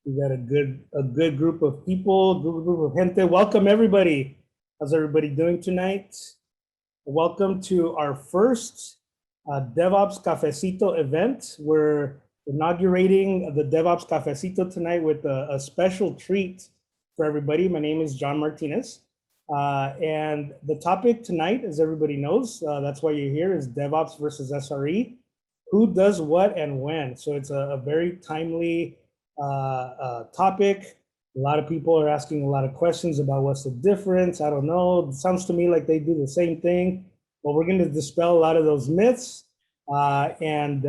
We got a good group of people, good group of gente. Welcome everybody. How's everybody doing tonight? Welcome to our first DevOps Cafecito event. We're inaugurating the DevOps Cafecito tonight with a special treat for everybody. My name is John Martinez. And the topic tonight, as everybody knows, that's why you're here, is DevOps versus SRE. Who does what and when? So it's a very timely topic. A lot of people are asking a lot of questions about what's the difference. I don't know. It sounds to me like they do the same thing, but we're going to dispel a lot of those myths and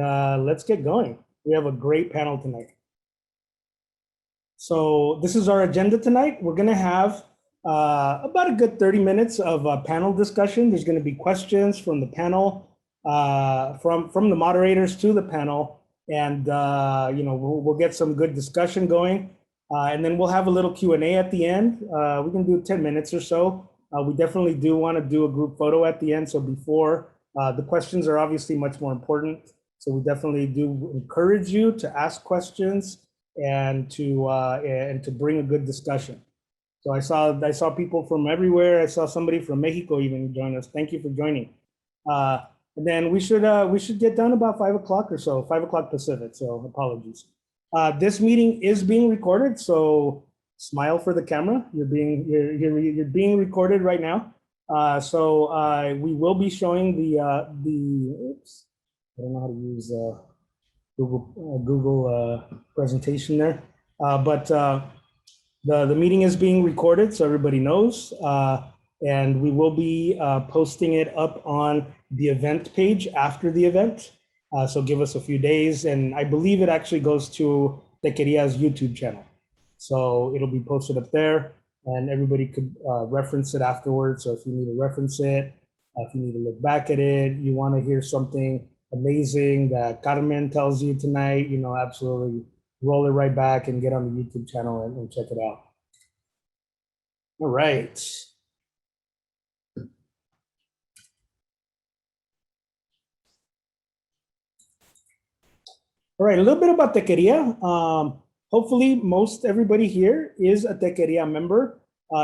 let's get going. We have a great panel tonight. So this is our agenda tonight. We're going to have about a good 30 minutes of panel discussion. There's going to be questions from the panel, from the moderators to the panel. And we'll get some good discussion going, and then we'll have a little Q&A at the end. We can do 10 minutes or so. We definitely do want to do a group photo at the end. So before, the questions are obviously much more important. So we definitely do encourage you to ask questions and to bring a good discussion. So I saw people from everywhere. I saw somebody from Mexico even join us. Thank you for joining. And then we should get done about 5 o'clock or so, 5 o'clock Pacific, so apologies. This meeting is being recorded, so smile for the camera. You're being recorded right now. So we will be showing oops, I don't know how to use Google presentation there, but the meeting is being recorded, so everybody knows. And we will be posting it up on the event page after the event. So give us a few days. And I believe it actually goes to Tequeria's YouTube channel. So it'll be posted up there and everybody could reference it afterwards. So if you need to reference it, if you need to look back at it, you want to hear something amazing that Carmen tells you tonight, absolutely roll it right back and get on the YouTube channel and check it out. All right. All right, a little bit about Tequeria. Hopefully most everybody here is a Tequeria member.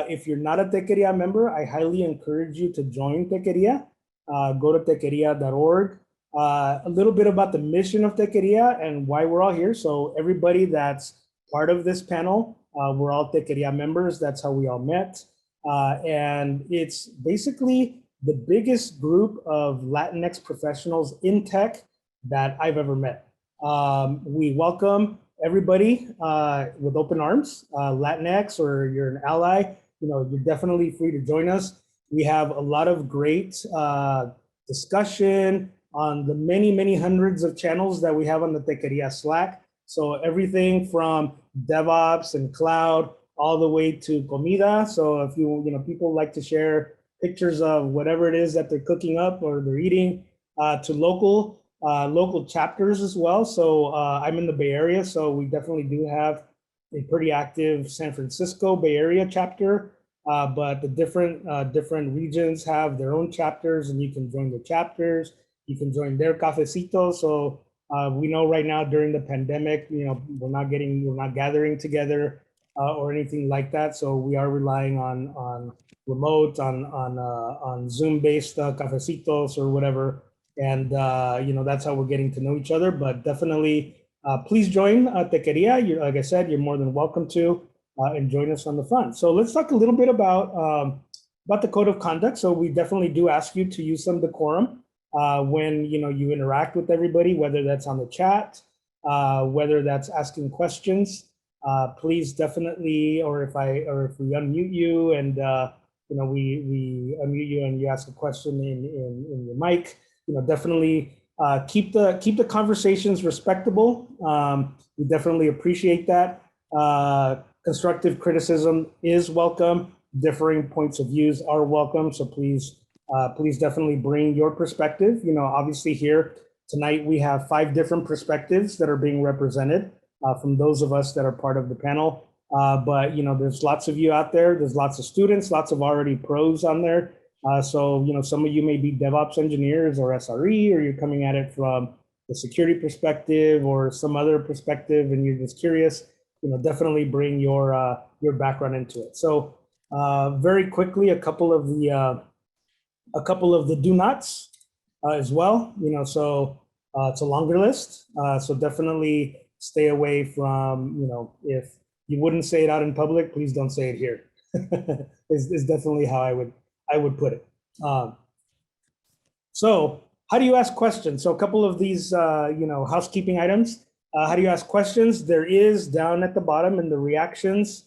If you're not a Tequeria member, I highly encourage you to join Tequeria. Go to tequeria.org. A little bit about the mission of Tequeria and why we're all here. So everybody that's part of this panel, we're all Tequeria members. That's how we all met. And it's basically the biggest group of Latinx professionals in tech that I've ever met. We welcome everybody with open arms, Latinx, or you're an ally, you're definitely free to join us. We have a lot of great discussion on the many hundreds of channels that we have on the Tequeria Slack. So everything from DevOps and cloud all the way to comida. So if people like to share pictures of whatever it is that they're cooking up or they're eating, to local chapters as well. So I'm in the Bay Area, so we definitely do have a pretty active San Francisco Bay Area chapter, but the different regions have their own chapters, and you can join the chapters. You can join their cafecito. So we know right now during the pandemic, we're not gathering together or anything like that. So we are relying on remote, on Zoom-based cafecitos or whatever. And, that's how we're getting to know each other. But definitely, please join Tequeria. Like I said, you're more than welcome to and join us on the front. So let's talk a little bit about the code of conduct. So we definitely do ask you to use some decorum when you interact with everybody, whether that's on the chat, whether that's asking questions. Please definitely, or if we unmute you and we unmute you and you ask a question in your mic. Definitely keep the conversations respectable. We definitely appreciate that. Constructive criticism is welcome. Differing points of views are welcome. So please definitely bring your perspective. Obviously here tonight we have 5 different perspectives that are being represented from those of us that are part of the panel. But there's lots of you out there. There's lots of students, lots of already pros on there. So, some of you may be DevOps engineers or SRE, or you're coming at it from the security perspective or some other perspective, and you're just curious. definitely bring your background into it. So very quickly, a couple of the do nots as well. So it's a longer list. So definitely stay away from, if you wouldn't say it out in public, please don't say it here. is definitely how I would put it. So how do you ask questions? So a couple of these, housekeeping items. How do you ask questions? There is down at the bottom in the reactions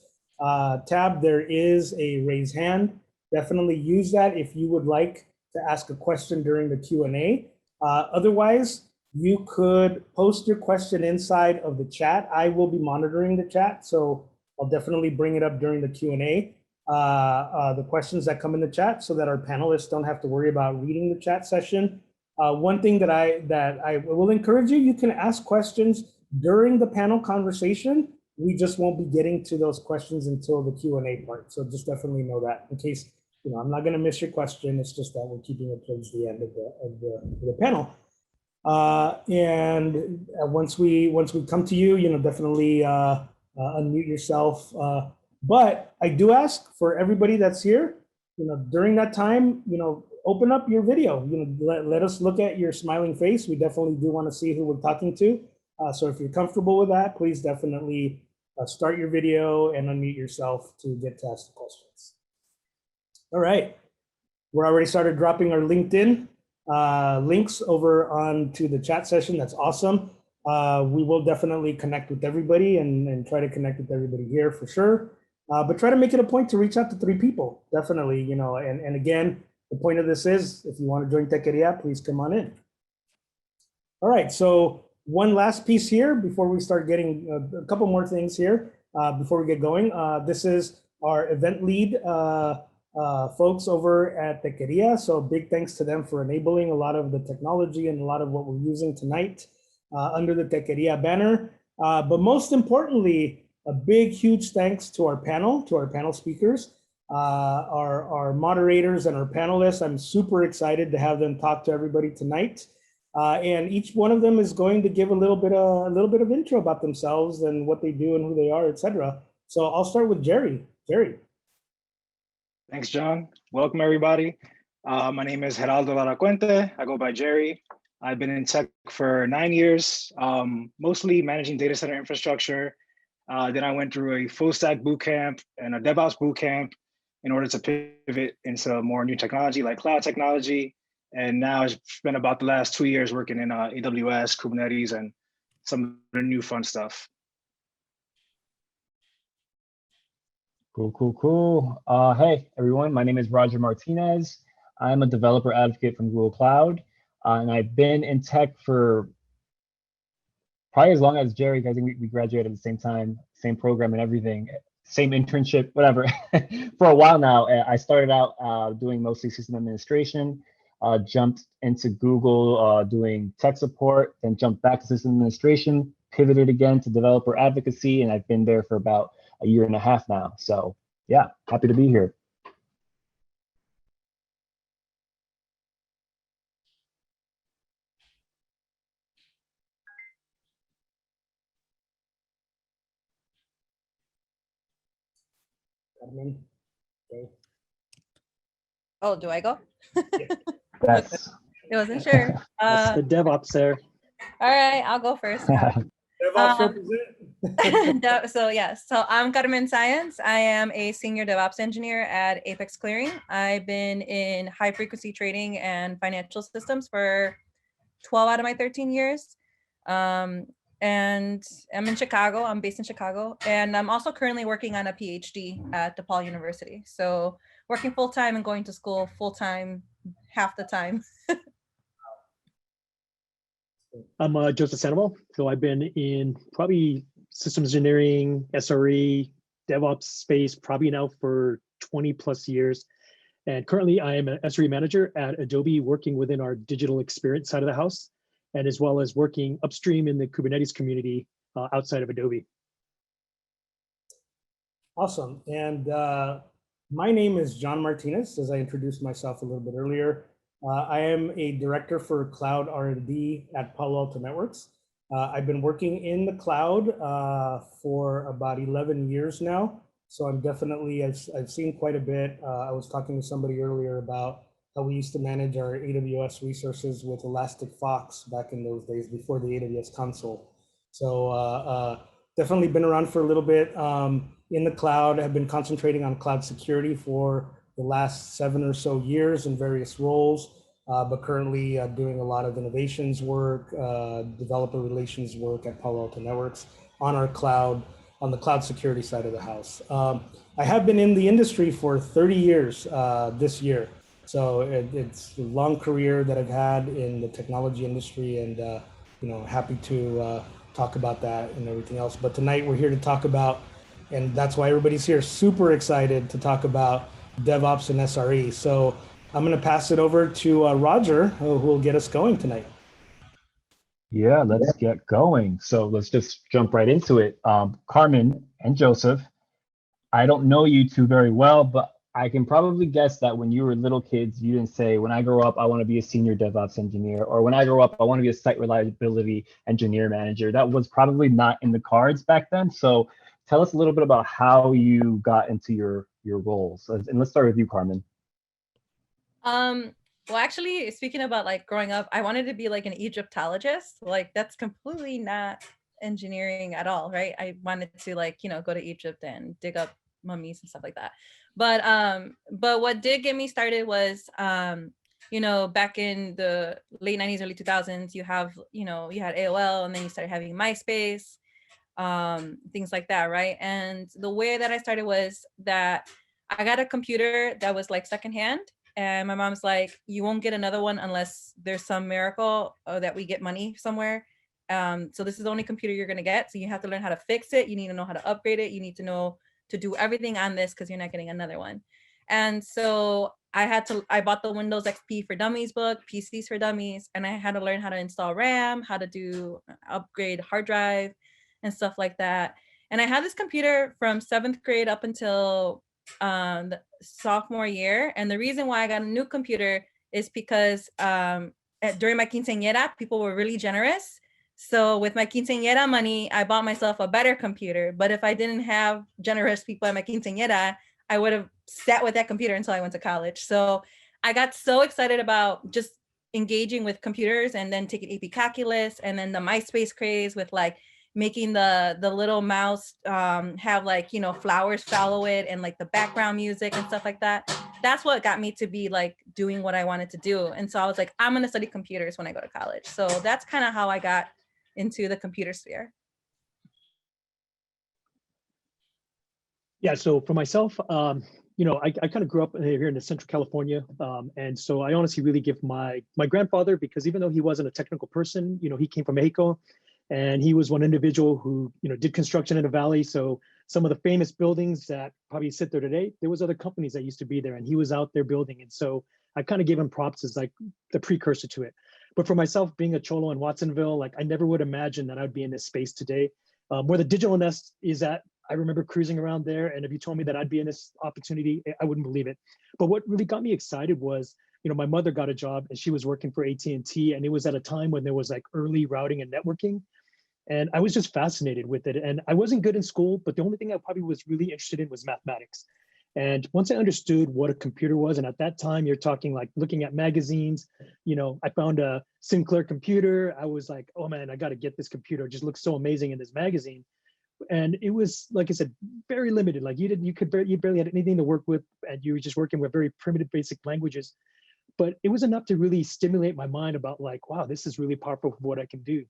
tab, there is a raise hand. Definitely use that if you would like to ask a question during the Q&A. Otherwise, you could post your question inside of the chat. I will be monitoring the chat, so I'll definitely bring it up during the Q&A. The questions that come in the chat so that our panelists don't have to worry about reading the chat session. One thing that I will encourage you, you can ask questions during the panel conversation. We just won't be getting to those questions until the Q&A part. So just definitely know that in case, I'm not going to miss your question. It's just that we're keeping it towards the end of the panel. And once we come to you, definitely unmute yourself. But I do ask for everybody that's here, during that time, open up your video. Let us look at your smiling face. We definitely do want to see who we're talking to. So if you're comfortable with that, please definitely start your video and unmute yourself to get to ask the questions. All right, we're already started dropping our LinkedIn links over onto the chat session. That's awesome. We will definitely connect with everybody and try to connect with everybody here for sure. But try to make it a point to reach out to 3 people, definitely, and again, the point of this is, if you want to join Tequeria, please come on in. All right, so one last piece here before we start getting a couple more things here before we get going. This is our event lead folks over at Tequeria. So big thanks to them for enabling a lot of the technology and a lot of what we're using tonight under the Tequeria banner. But most importantly, a big, huge thanks to our panel speakers, our moderators and our panelists. I'm super excited to have them talk to everybody tonight. And each one of them is going to give a little bit of intro about themselves and what they do and who they are, etc. So I'll start with Jerry. Jerry. Thanks, John. Welcome, everybody. My name is Geraldo Laracuente. I go by Jerry. I've been in tech for 9 years, mostly managing data center infrastructure. Then I went through a full stack bootcamp and a DevOps Bootcamp in order to pivot into more new technology like cloud technology. And now it's been about the last 2 years working in AWS, Kubernetes, and some of the new fun stuff. Cool. Hey, everyone. My name is Roger Martinez. I'm a developer advocate from Google Cloud. And I've been in tech for probably as long as Jerry. I think we graduated at the same time, same program and everything, same internship, whatever. For a while now, I started out doing mostly system administration, jumped into Google doing tech support, then jumped back to system administration, pivoted again to developer advocacy, and I've been there for about a year and a half now. So yeah, happy to be here. Okay. Oh, do I go? Yes. I wasn't sure. That's the DevOps there. All right, I'll go first. So I'm Carmen Science. I am a senior DevOps engineer at Apex Clearing. I've been in high frequency trading and financial systems for 12 out of my 13 years. And I'm in Chicago. I'm based in Chicago. And I'm also currently working on a PhD at DePaul University. So working full-time and going to school full-time half the time. I'm Joseph Sandoval. So I've been in probably systems engineering, SRE, DevOps space, probably now for 20 plus years. And currently I am an SRE manager at Adobe, working within our digital experience side of the house, and as well as working upstream in the Kubernetes community outside of Adobe. Awesome. And my name is John Martinez, as I introduced myself a little bit earlier. I am a director for cloud R&D at Palo Alto Networks. I've been working in the cloud for about 11 years now. So I'm definitely, I've seen quite a bit. I was talking to somebody earlier about how we used to manage our AWS resources with Elastic Fox back in those days before the AWS console. So definitely been around for a little bit in the cloud. I've been concentrating on cloud security for the last 7 or so years in various roles, but currently doing a lot of innovations work, developer relations work at Palo Alto Networks on our cloud, on the cloud security side of the house. I have been in the industry for 30 years this year. So it's a long career that I've had in the technology industry, and happy to talk about that and everything else. But tonight we're here to talk about, and that's why everybody's here, super excited to talk about DevOps and SRE. So I'm going to pass it over to Roger, who will get us going tonight. Yeah, let's get going. So let's just jump right into it. Carmen and Joseph, I don't know you two very well, but I can probably guess that when you were little kids, you didn't say, when I grow up, I want to be a senior DevOps engineer, or when I grow up, I want to be a site reliability engineer manager. That was probably not in the cards back then. So tell us a little bit about how you got into your roles. And let's start with you, Carmen. Well, actually, speaking about like growing up, I wanted to be like an Egyptologist. Like that's completely not engineering at all, right? I wanted to like, go to Egypt and dig up mummies and stuff like that. But what did get me started was, back in the late 90s, early 2000s, you had AOL, and then you started having MySpace, things like that, right? And the way that I started was that I got a computer that was like secondhand. And my mom's like, you won't get another one unless there's some miracle that we get money somewhere. So this is the only computer you're going to get. So you have to learn how to fix it. You need to know how to upgrade it. You need to know to do everything on this because you're not getting another one. And so I bought the Windows XP for Dummies book, PCs for Dummies, and I had to learn how to install RAM, how to do upgrade hard drive and stuff like that. And I had this computer from 7th grade up until the sophomore year. And the reason why I got a new computer is because during my quinceañera, people were really generous. So with my quinceañera money, I bought myself a better computer. But if I didn't have generous people at my quinceañera, I would have sat with that computer until I went to college. So I got so excited about just engaging with computers and then taking AP Calculus, and then the MySpace craze with like making the little mouse have like, flowers follow it and like the background music and stuff like that. That's what got me to be like doing what I wanted to do. And so I was like, I'm going to study computers when I go to college. So that's kind of how I got into the computer sphere. Yeah, so for myself, I kind of grew up here in the Central California. And so I honestly really give my grandfather, because even though he wasn't a technical person, he came from Mexico. And he was one individual who, did construction in the valley. So some of the famous buildings that probably sit there today, there was other companies that used to be there, and he was out there building. And so I kind of gave him props as like the precursor to it. But for myself, being a cholo in Watsonville, like I never would imagine that I'd be in this space today. Where the digital nest is at, I remember cruising around there. And if you told me that I'd be in this opportunity, I wouldn't believe it. But what really got me excited was, my mother got a job and she was working for AT&T, and it was at a time when there was like early routing and networking. And I was just fascinated with it. And I wasn't good in school, but the only thing I probably was really interested in was mathematics. And once I understood what a computer was, and at that time you're talking like looking at magazines, I found a Sinclair computer. I was like, oh man, I got to get this computer. It just looks so amazing in this magazine. And it was, like I said, very limited. Like you barely had anything to work with, and you were just working with very primitive, basic languages. But it was enough to really stimulate my mind about like, wow, this is really powerful for what I can do.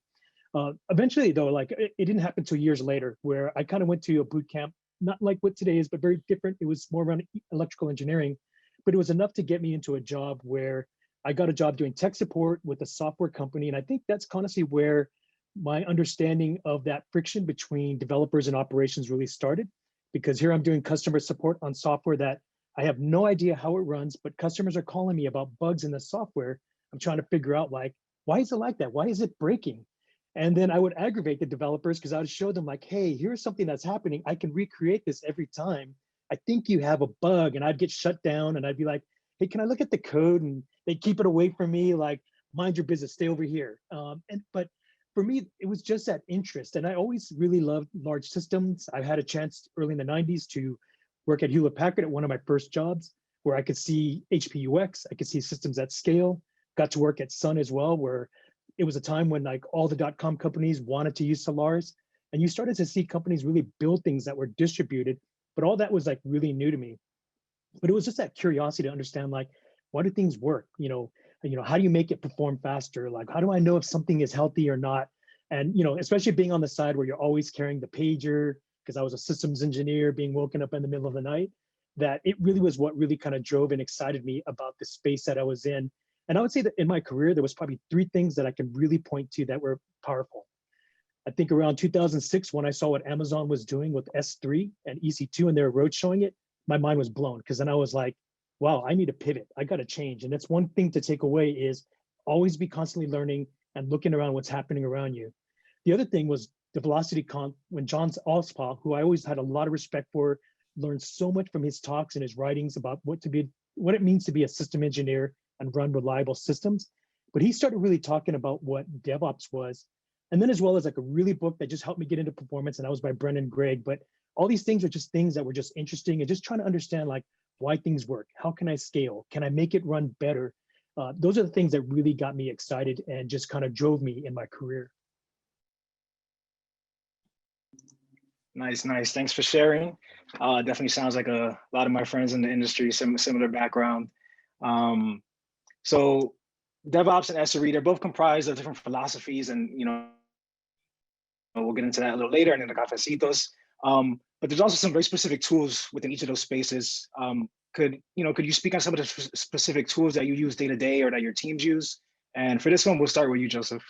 Eventually, though, like it didn't happen until years later, where I kind of went to a boot camp, not like what today is, but very different. It was more around electrical engineering, but it was enough to get me into a job where I got a job doing tech support with a software company. And I think that's honestly where my understanding of that friction between developers and operations really started, because here I'm doing customer support on software that I have no idea how it runs, but customers are calling me about bugs in the software. I'm trying to figure out like, why is it like that? Why is it breaking? And then I would aggravate the developers because I would show them like, hey, here's something that's happening. I can recreate this every time. I think you have a bug. And I'd get shut down and I'd be like, hey, can I look at the code? And they'd keep it away from me, like, mind your business, stay over here. But for me, it was just that interest. And I always really loved large systems. I had a chance early in the 90s to work at Hewlett Packard at one of my first jobs, where I could see HPUX, I could see systems at scale. Got to work at Sun as well, where it was a time when like all the .com companies wanted to use Solaris. And you started to see companies really build things that were distributed, but all that was like really new to me. But it was just that curiosity to understand, like, why do things work? How do you make it perform faster? Like, how do I know if something is healthy or not? And, especially being on the side where you're always carrying the pager, because I was a systems engineer being woken up in the middle of the night, that it really was what really kind of drove and excited me about the space that I was in. And I would say that in my career, there was probably 3 things that I can really point to that were powerful. I think around 2006, when I saw what Amazon was doing with S3 and EC2 and they were road showing it, my mind was blown, because then I was like, wow, I need to pivot. I got to change. And that's one thing to take away, is always be constantly learning and looking around what's happening around you. The other thing was the Velocity Conf, when John Ospaw, who I always had a lot of respect for, learned so much from his talks and his writings about what it means to be a system engineer and run reliable systems. But he started really talking about what DevOps was. And then as well as like a really book that just helped me get into performance, and that was by Brendan Gregg. But all these things are just things that were just interesting, and just trying to understand like why things work. How can I scale? Can I make it run better? Those are the things that really got me excited and just kind of drove me in my career. Nice. Thanks for sharing. Definitely sounds like a lot of my friends in the industry, similar background. So DevOps and SRE, they're both comprised of different philosophies, and we'll get into that a little later, and in the cafecitos. But there's also some very specific tools within each of those spaces. Could you speak on some of the specific tools that you use day to day or that your teams use? And for this one, we'll start with you, Joseph.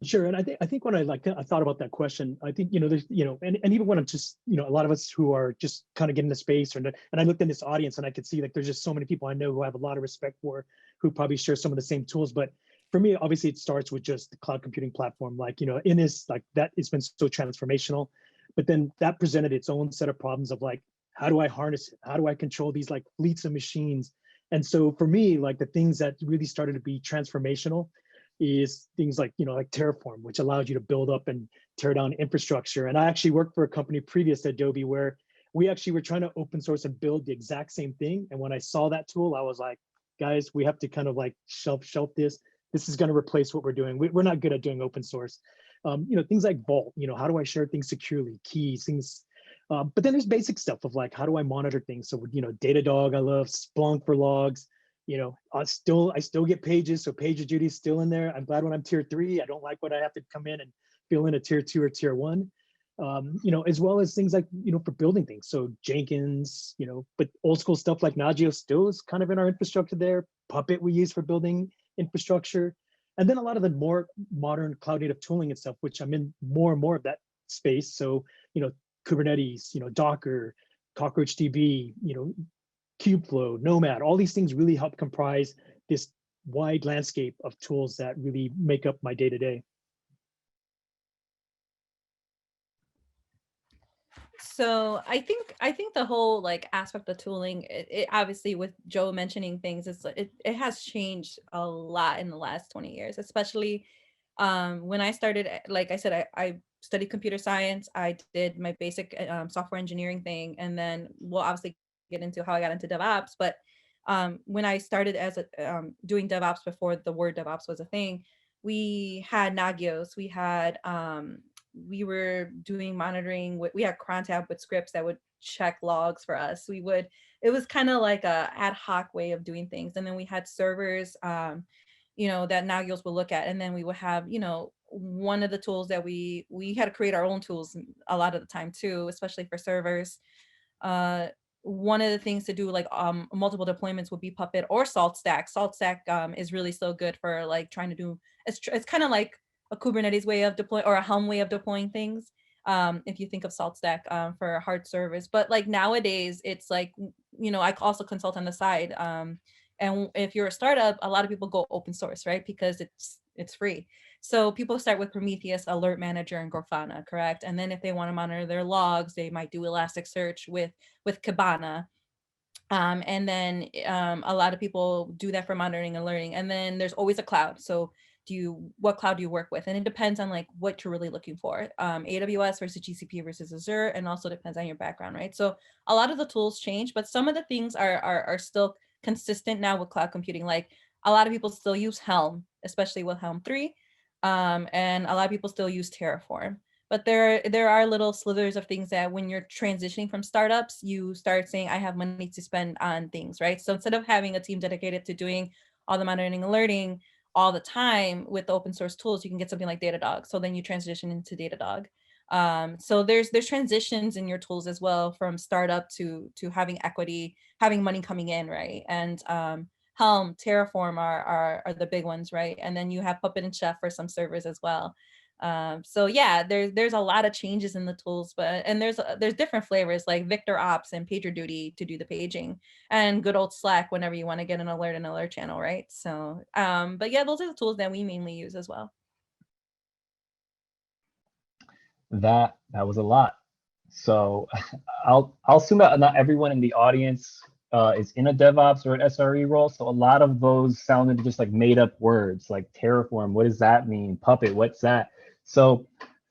Sure, and I think when I thought about that question, I think there's and even when I'm just a lot of us who are just kind of getting the space, and I looked in this audience and I could see like there's just so many people I know who I have a lot of respect for, who probably share some of the same tools. But for me, obviously, it starts with just the cloud computing platform. Like in this, like that, it's been so transformational. But then that presented its own set of problems of like, how do I harness it? How do I control these like fleets of machines? And so for me, like the things that really started to be transformational is things like like Terraform, which allows you to build up and tear down infrastructure. And I actually worked for a company previous to Adobe where we actually were trying to open source and build the exact same thing. And when I saw that tool, I was like, guys, we have to kind of like shelf this. This is going to replace what we're doing. We're not good at doing open source. Things like Vault, how do I share things securely, keys, things. But then there's basic stuff of like, how do I monitor things? So, Datadog, I love Splunk for logs. I still get pages, so PagerDuty is still in there. I'm glad when I'm tier 3, I don't like when I have to come in and fill in a tier 2 or tier 1. As well as things like for building things. So Jenkins, but old school stuff like Nagios still is kind of in our infrastructure there. Puppet we use for building infrastructure, and then a lot of the more modern cloud native tooling and stuff, which I'm in more and more of that space. So Kubernetes, Docker, CockroachDB, Kubeflow, Nomad, all these things really help comprise this wide landscape of tools that really make up my day-to-day. So I think the whole like aspect of tooling, it obviously with Joe mentioning things, it has changed a lot in the last 20 years, especially when I started. Like I said, I studied computer science. I did my basic software engineering thing, and then we'll obviously get into how I got into DevOps. But when I started as doing DevOps before the word DevOps was a thing, we had Nagios, we were doing monitoring. We had crontab with scripts that would check logs for us. It was kind of like a ad hoc way of doing things. And then we had servers, that Nagios will look at. And then we would have, one of the tools that we had to create our own tools a lot of the time too, especially for servers. One of the things to do like multiple deployments would be Puppet or SaltStack. SaltStack is really so good for like trying to do, it's kind of like a Kubernetes way of deploying, or a Helm way of deploying things. If you think of SaltStack for hard servers, but like nowadays it's like, I also consult on the side. And if you're a startup, a lot of people go open source, right? Because it's free. So people start with Prometheus, Alert Manager, and Grafana, correct? And then if they want to monitor their logs, they might do Elasticsearch with Kibana. And then a lot of people do that for monitoring and learning. And then there's always a cloud. So what cloud do you work with? And it depends on like what you're really looking for. AWS versus GCP versus Azure, and also depends on your background, right? So a lot of the tools change, but some of the things are still consistent now with cloud computing. Like a lot of people still use Helm, especially with Helm 3. And a lot of people still use Terraform. But there are little slithers of things that when you're transitioning from startups, you start saying, I have money to spend on things, right? So instead of having a team dedicated to doing all the monitoring and alerting all the time with the open source tools, you can get something like Datadog. So then you transition into Datadog. So there's transitions in your tools as well, from startup to having equity, having money coming in, right? And Helm, Terraform are the big ones, right? And then you have Puppet and Chef for some servers as well. So yeah, there's a lot of changes in the tools, and there's different flavors like Victor Ops and PagerDuty to do the paging, and good old Slack whenever you want to get an alert channel, right? So, but yeah, those are the tools that we mainly use as well. That was a lot. So I'll assume that not everyone in the audience is in a DevOps or an SRE role. So a lot of those sounded just like made up words, like Terraform. What does that mean? Puppet, what's that? So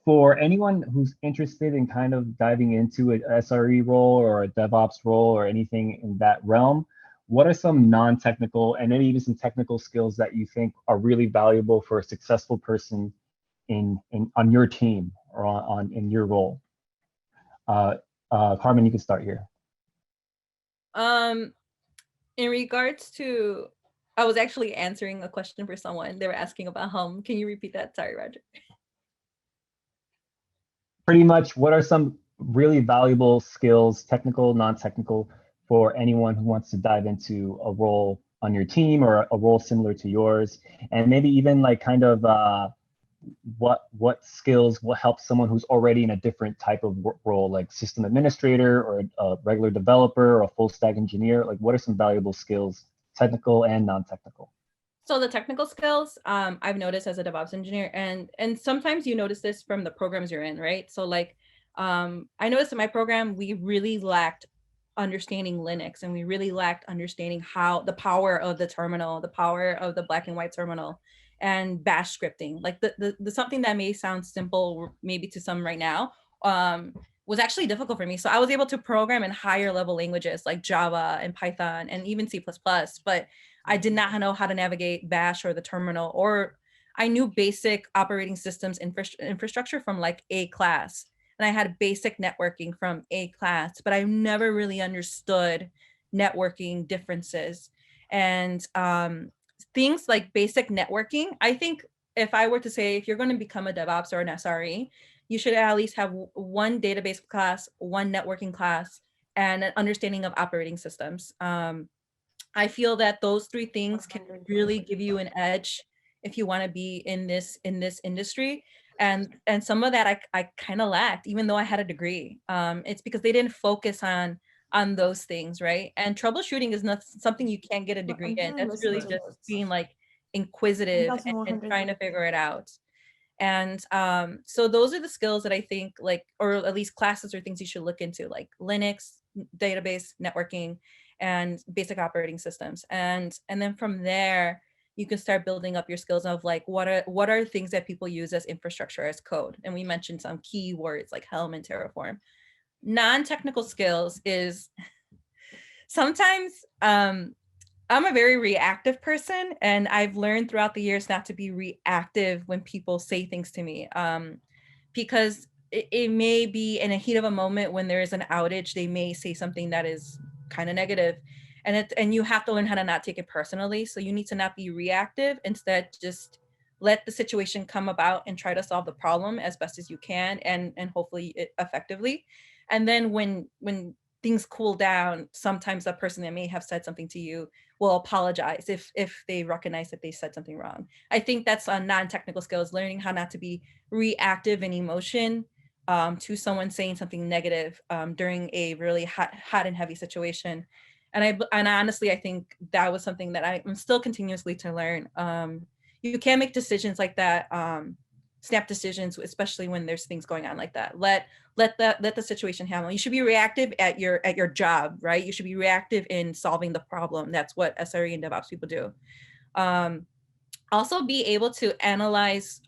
for anyone who's interested in kind of diving into an SRE role or a DevOps role or anything in that realm, what are some non-technical and maybe even some technical skills that you think are really valuable for a successful person on your team or in your role? Carmen, you can start here. In regards to, I was actually answering a question for someone. They were asking about Helm. Can you repeat that? Sorry, Roger. Pretty much, what are some really valuable skills, technical, non-technical, for anyone who wants to dive into a role on your team or a role similar to yours? And maybe even like kind of what skills will help someone who's already in a different type of role, like system administrator or a regular developer or a full stack engineer? Like, what are some valuable skills, technical and non-technical? So the technical skills, I've noticed as a DevOps engineer, and sometimes you notice this from the programs you're in, right? So like, I noticed in my program, we really lacked understanding Linux, and we really lacked understanding how the power of the terminal, the power of the black and white terminal, and bash scripting. Like the something that may sound simple maybe to some right now, was actually difficult for me. So I was able to program in higher level languages like Java and Python and even C++, but I did not know how to navigate bash or the terminal, or I knew basic operating systems infrastructure from like A class. And I had basic networking from A class, but I never really understood networking differences. And things like basic networking, I think if I were to say, if you're going to become a DevOps or an SRE, you should at least have one database class, one networking class, and an understanding of operating systems. I feel that those three things can really give you an edge if you want to be in this industry. And some of that I kind of lacked, even though I had a degree. It's because they didn't focus on those things, right? And troubleshooting is not something you can't get a degree in. That's really just being like inquisitive and trying to figure it out. And so those are the skills that I think, like, or at least classes or things you should look into, like Linux, database, networking, and basic operating systems. And then from there, you can start building up your skills of like, what are things that people use as infrastructure, as code? And we mentioned some key words like Helm and Terraform. Non-technical skills is sometimes, I'm a very reactive person, and I've learned throughout the years not to be reactive when people say things to me, because it may be in a heat of a moment when there is an outage, they may say something that is kind of negative, and you have to learn how to not take it personally. So you need to not be reactive. Instead, just let the situation come about and try to solve the problem as best as you can, and hopefully effectively. And then when things cool down, sometimes the person that may have said something to you will apologize if they recognize that they said something wrong. I think that's a non-technical skills, learning how not to be reactive in emotion to someone saying something negative during a really hot and heavy situation. And honestly, I think that was something that I'm still continuously to learn. You can't make decisions like that, snap decisions, especially when there's things going on like that. Let the situation handle. You should be reactive at your job, right? You should be reactive in solving the problem. That's what SRE and DevOps people do. also be able to analyze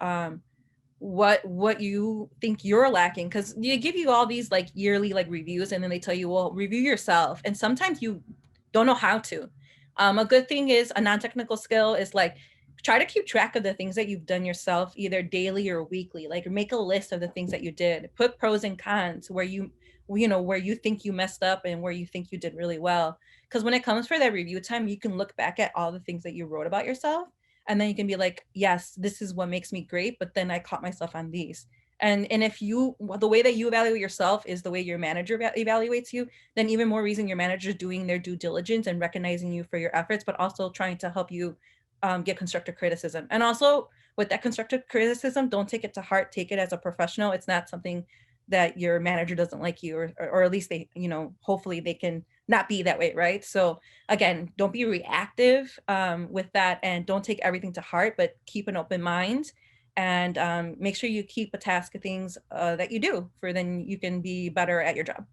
what you think you're lacking, because they give you all these like yearly like reviews, and then they tell you, well, review yourself, and sometimes you don't know how to. A good thing is a non-technical skill is like try to keep track of the things that you've done yourself, either daily or weekly. Like make a list of the things that you did, put pros and cons where you know where you think you messed up and where you think you did really well. Because when it comes for that review time, you can look back at all the things that you wrote about yourself, and then you can be like, yes, this is what makes me great, but then I caught myself on these. And if you, the way that you evaluate yourself is the way your manager evaluates you, then even more reason your manager is doing their due diligence and recognizing you for your efforts, but also trying to help you get constructive criticism. And also with that constructive criticism, don't take it to heart, take it as a professional. It's not something that your manager doesn't like you, or at least they, you know, hopefully they can not be that way, right? So again, don't be reactive with that, and don't take everything to heart, but keep an open mind, and make sure you keep a task of things that you do, for then you can be better at your job.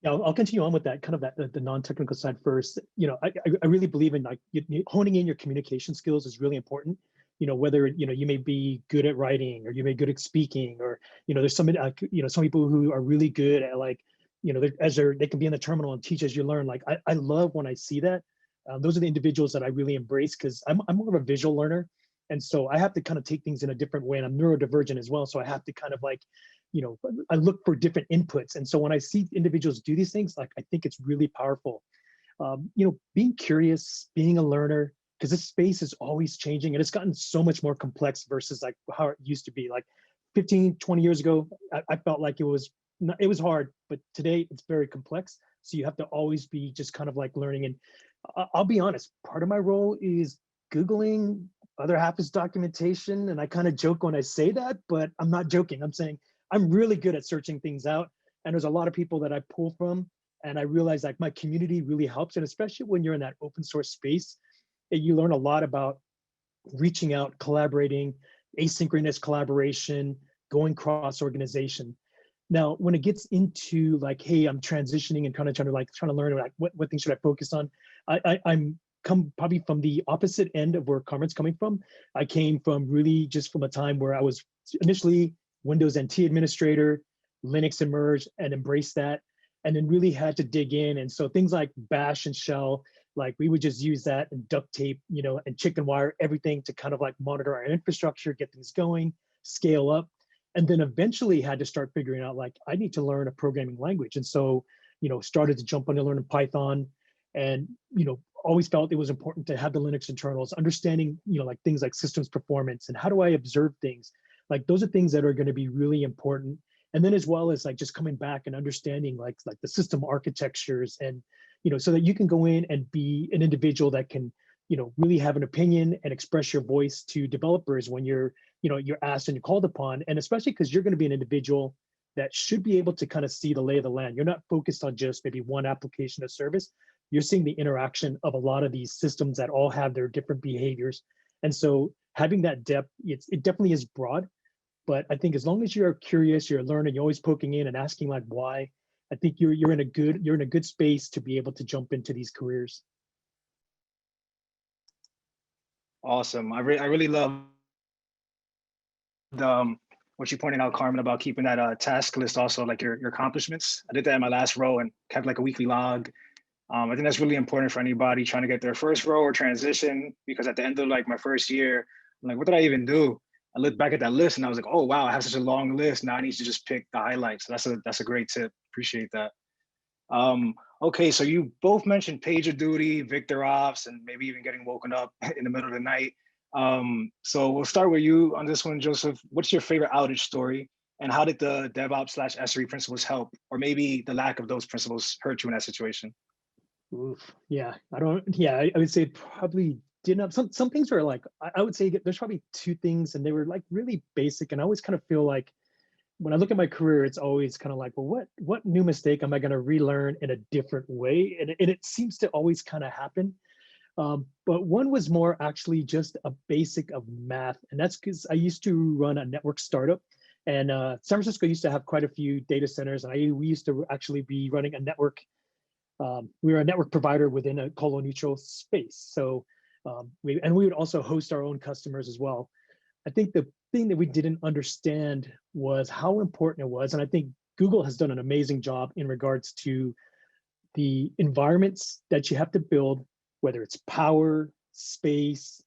Yeah, I'll continue on with that kind of that the non-technical side first. You know, I really believe in like honing in your communication skills is really important. You know, whether you may be good at writing, or you may be good at speaking, or there's some some people who are really good at like they can be in the terminal and teach as you learn. Like I love when I see that. Those are the individuals that I really embrace, because I'm more of a visual learner, and so I have to kind of take things in a different way. And I'm neurodivergent as well, so I have to kind of like I look for different inputs. And so when I see individuals do these things, like I think it's really powerful. Being curious, being a learner, because this space is always changing, and it's gotten so much more complex versus like how it used to be. Like 15, 20 years ago, I felt like it was hard, but today it's very complex. So you have to always be just kind of like learning. And I'll be honest, part of my role is Googling, other half is documentation. And I kind of joke when I say that, but I'm not joking. I'm saying I'm really good at searching things out. And there's a lot of people that I pull from. And I realize like my community really helps. And especially when you're in that open source space, you learn a lot about reaching out, collaborating, asynchronous collaboration, going cross organization. Now, when it gets into like, hey, I'm transitioning and trying to learn like what things should I focus on, I'm come probably from the opposite end of where Carmen's coming from. I came from really just from a time where I was initially Windows NT administrator, Linux emerged and embraced that, and then really had to dig in. And so things like Bash and Shell, like we would just use that and duct tape, and chicken wire everything to kind of like monitor our infrastructure, get things going, scale up. And then eventually had to start figuring out like, I need to learn a programming language. And so, started to jump into learning Python, and, always felt it was important to have the Linux internals, understanding, like things like systems performance and how do I observe things. Like those are things that are going to be really important. And then as well as like just coming back and understanding like the system architectures, and, so that you can go in and be an individual that can, really have an opinion and express your voice to developers when you're asked and you're called upon. And especially because you're going to be an individual that should be able to kind of see the lay of the land. You're not focused on just maybe one application or service. You're seeing the interaction of a lot of these systems that all have their different behaviors. And so having that depth, it definitely is broad. But I think as long as you're curious, you're learning, you're always poking in and asking like why, I think you're in a good space to be able to jump into these careers. Awesome. I really love what you pointed out, Carmen, about keeping that task list, also like your accomplishments. I did that in my last role and kept like a weekly log. I think that's really important for anybody trying to get their first role or transition, because at the end of like my first year, I'm like, what did I even do? I looked back at that list and I was like, oh, wow, I have such a long list. Now I need to just pick the highlights. So that's a great tip. Appreciate that. Okay, so you both mentioned PagerDuty, VictorOps, and maybe even getting woken up in the middle of the night. So we'll start with you on this one, Joseph. What's your favorite outage story? And how did the DevOps/SRE principles help? Or maybe the lack of those principles hurt you in that situation? Oof, yeah, I would say probably didn't have some things were like, I would say there's probably two things, and they were like really basic. And I always kind of feel like when I look at my career, it's always kind of like, well, what new mistake am I going to relearn in a different way? And it seems to always kind of happen. But one was more actually just a basic of math. And that's because I used to run a network startup, and San Francisco used to have quite a few data centers. And we used to actually be running a network. We were a network provider within a colo neutral space. So And we would also host our own customers as well. I think the thing that we didn't understand was how important it was. And I think Google has done an amazing job in regards to the environments that you have to build, whether it's power, space,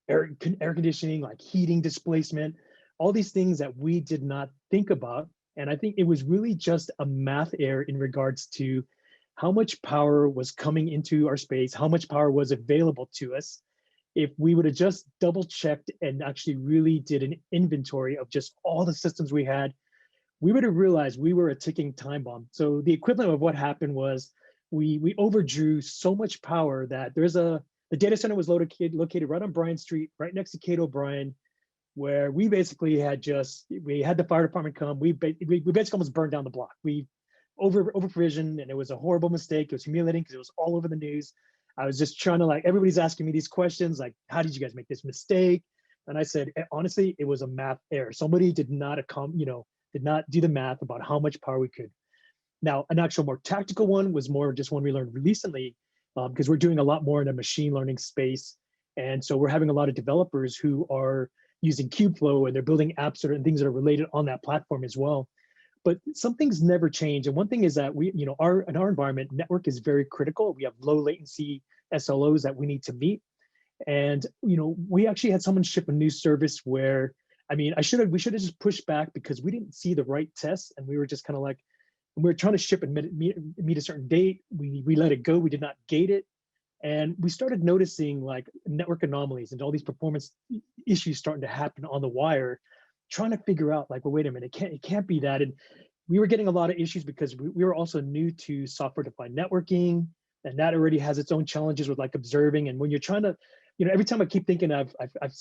air conditioning, like heating, displacement, all these things that we did not think about. And I think it was really just a math error in regards to how much power was coming into our space, how much power was available to us. If we would have just double checked and actually really did an inventory of just all the systems we had, we would have realized we were a ticking time bomb. So the equivalent of what happened was we overdrew so much power that the data center was located right on Bryan Street, right next to Kate O'Brien, where we basically had we had the fire department come. We basically almost burned down the block. We over provisioned, and it was a horrible mistake. It was humiliating because it was all over the news. I was just trying to, like, everybody's asking me these questions, like, how did you guys make this mistake? And I said, honestly, it was a math error. Somebody did not do the math about how much power we could. Now, an actual more tactical one was more just one we learned recently, because we're doing a lot more in a machine learning space. And so we're having a lot of developers who are using Kubeflow, and they're building apps and things that are related on that platform as well. But some things never change. And one thing is that in our environment, network is very critical. We have low latency SLOs that we need to meet. And we actually had someone ship a new service where, we should have just pushed back because we didn't see the right tests, and we were just kind of like, we were trying to ship and meet a certain date. We let it go. We did not gate it. And we started noticing like network anomalies and all these performance issues starting to happen on the wire, trying to figure out like, well, wait a minute, it can't be that. And we were getting a lot of issues because we were also new to software-defined networking, and that already has its own challenges with like observing. And when you're trying to, every time I keep thinking I've